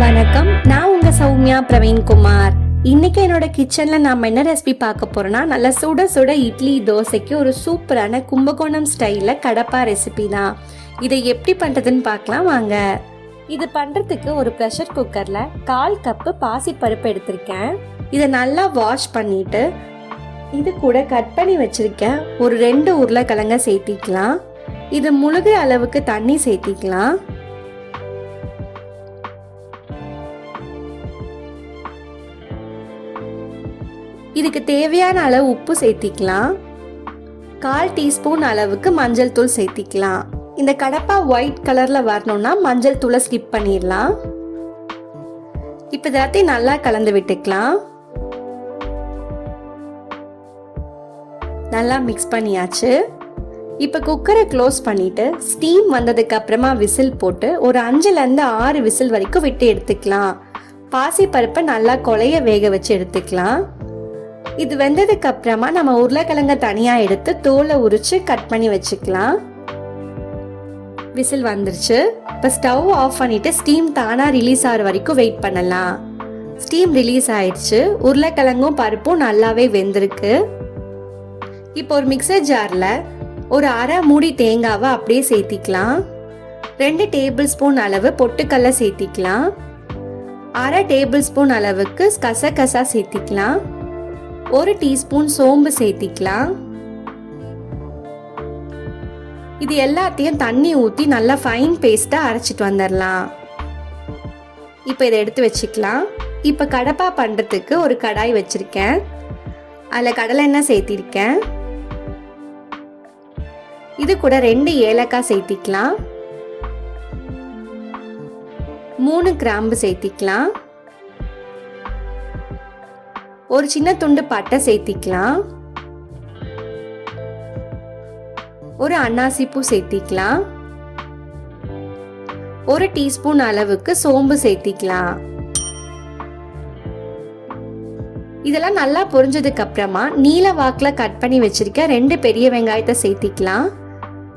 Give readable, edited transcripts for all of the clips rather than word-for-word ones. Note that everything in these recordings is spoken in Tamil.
வணக்கம், நான் உங்க சௌமியா பிரவீன்குமார். இன்னைக்கு என்னோட கிச்சன்ல நாம என்ன ரெசிபி பார்க்க போறோம்னா, நல்ல சுட சுட இட்லி தோசைக்கு ஒரு சூப்பரான கும்பகோணம் ஸ்டைல்ல கடப்பா ரெசிபி தான். இதை எப்படி பண்றதுன்னு பார்க்கலாம் வாங்க. இது பண்றதுக்கு ஒரு ப்ரெஷர் குக்கர்ல 1/4 கப்பு பாசிப்பருப்பு எடுத்திருக்கேன். இதை நல்லா வாஷ் பண்ணிட்டு இது கூட கட் பண்ணி வச்சிருக்கேன் ஒரு 2 உருளைக்கிழங்க சேர்த்திக்கலாம். இது முழுகிற அளவுக்கு தண்ணி சேர்த்திக்கலாம். இதுக்கு தேவையான அளவு உப்பு சேர்த்திக்கலாம். 1/4 டீஸ்பூன் அளவுக்கு மஞ்சள் தூள் சேர்த்திக்கலாம். இந்த கடப்பா ஒயிட் கலர்ல வரணும்னா மஞ்சள் தூளை ஸ்கிப் பண்ணிடலாம். இப்ப எல்லாத்தையும் நல்லா கலந்து விட்டுக்கலாம். நல்லா மிக்ஸ் பண்ணியாச்சு. இப்ப குக்கரை க்ளோஸ் பண்ணிட்டு ஸ்டீம் வந்ததுக்கு அப்புறமா விசில் போட்டு ஒரு 5ல இருந்து 6 விசில் வரைக்கும் விட்டு எடுத்துக்கலாம். பாசி பருப்பை நல்லா கொலைய வேக வச்சு எடுத்துக்கலாம். இது வெந்ததுக்கு அப்புறமா நம்ம உருளைக்கிழங்க தனியா எடுத்து தோலை உரிச்சு கட் பண்ணி வச்சுக்கலாம். விசில் வந்துருச்சு. இப்ப ஸ்டவ் ஆஃப் பண்ணிட்டு ஸ்டீம் தானா ரிலீஸ் ஆகிற வரைக்கும் வெயிட் பண்ணலாம். ஸ்டீம் ரிலீஸ் ஆயிடுச்சு. உருளைக்கிழங்கும் பருப்பும் நல்லாவே வெந்திருக்கு. இப்போ ஒரு மிக்சர் ஜார்ல ஒரு 1/2 மூடி தேங்காவை அப்படியே சேர்த்திக்கலாம். 2 டேபிள் ஸ்பூன் அளவு பொட்டுக்கல்ல சேர்த்திக்கலாம். 1/2 டேபிள் ஸ்பூன் அளவுக்கு கசகசா சேர்த்திக்கலாம். 1 டீஸ்பூன் சோம்பு சேர்த்திக்கலாம். இது எல்லாத்தையும் தண்ணி ஊற்றி நல்லா ஃபைன் பேஸ்டா அரைச்சிட்டு வந்துடலாம். இப்போ இதை எடுத்து வச்சுக்கலாம். இப்போ கடப்பா பண்றதுக்கு ஒரு கடாய் வச்சிருக்கேன். அதில் கடலை எண்ணெய் சேர்த்திருக்கேன். இது கூட 2 ஏலக்காய் சேர்த்திக்கலாம். 3 கிராம்பு சேர்த்திக்கலாம். ஒரு சின்ன துண்டு பட்டை சேர்த்திக்கலாம். ஒரு அன்னாசி பூ சேர்த்திக்கலாம். 1 டீஸ்பூன் அளவுக்கு சோம்பு சேர்த்திக்கலாம். இதெல்லாம் நல்லா பொரிஞ்சதுக்கு அப்புறமா நீல வாக்குல கட் பண்ணி வச்சிருக்க 2 பெரிய வெங்காயத்தை சேர்த்திக்கலாம்.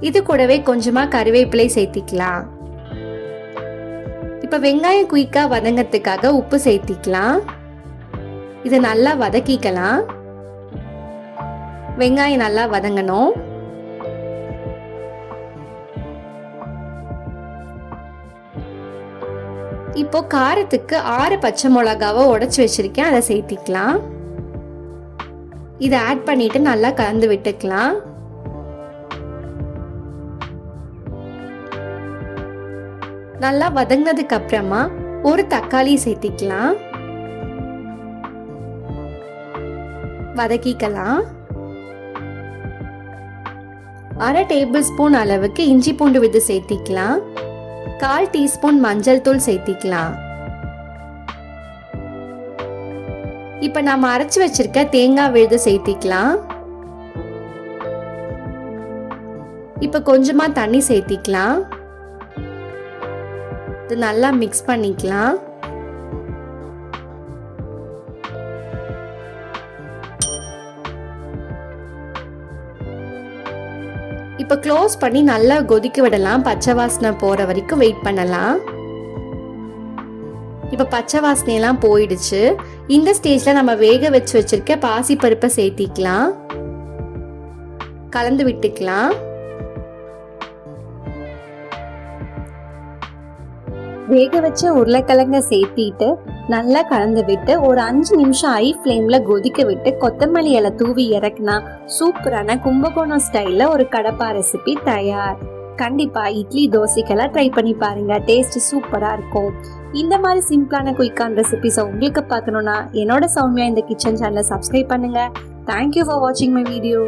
இது கூடவே கொஞ்சமா கறிவேப்பிலை சேர்த்திக்கலாம். இப்ப வெங்காயம் குயிக்கா வதங்கிறதுக்காக உப்பு சேர்த்திக்கலாம். இதை நல்லா வதக்கிக்கலாம். வெங்காயம் நல்லா வதங்கணும். இப்போ காரத்துக்கு 6 பச்சை மிளகாவை உடைச்சு வச்சிருக்கேன். அதை சேர்த்திக்கலாம். இதை ஆட் பண்ணிட்டு நல்லா கலந்து விட்டுக்கலாம். நல்லா வதங்கினதுக்கு அப்புறமா ஒரு தக்காளி சேர்த்திக்கலாம். வதக்கிக்கலாம். 1/2 டேபிள் ஸ்பூன் அளவுக்கு இஞ்சி பூண்டு விழுது சேர்த்திக்கலாம். 1/4 டீஸ்பூன் மஞ்சள் தூள் சேர்த்திக்கலாம். இப்ப நாம அரைச்சு வச்சிருக்க தேங்காய் விழுது சேர்த்திக்கலாம். இப்ப கொஞ்சமா தண்ணி சேர்த்திக்கலாம். இது நல்லா மிக்ஸ் பண்ணிக்கலாம். இப்ப க்ளோஸ் பண்ணி நல்லா கொதிக்க விடலாம். பச்சை வாசனை போற வரைக்கும் வெயிட் பண்ணலாம். இப்ப பச்சை வாசனை எல்லாம் போயிடுச்சு. இந்த ஸ்டேஜ்ல நம்ம வேக வச்சு வச்சிருக்க பாசி பருப்பை சேர்த்திக்கலாம். கலந்து விட்டுக்கலாம். வேக வச்ச உருளைக்கிழங்க சேர்த்திட்டு நல்லா கலந்து விட்டு ஒரு 5 நிமிஷம் ஹை ஃப்ளேம்ல கொதிக்க விட்டு கொத்தமல்லி இலை தூவி இறக்குனா சூப்பரான கும்பகோணம் ஸ்டைல்ல ஒரு கடப்பா ரெசிபி தயார். கண்டிப்பா இட்லி தோசைக்கெல்லாம் ட்ரை பண்ணி பாருங்க. டேஸ்ட் சூப்பரா இருக்கும். இந்த மாதிரி சிம்பிளான குயிக்கான ரெசிபிஸை உங்களுக்கு பார்க்கணும்னா என்னோட சௌமியா இந்த கிச்சன் சேனலை சப்ஸ்கிரைப் பண்ணுங்க. தேங்க்யூ ஃபார் வாட்சிங் மை வீடியோ.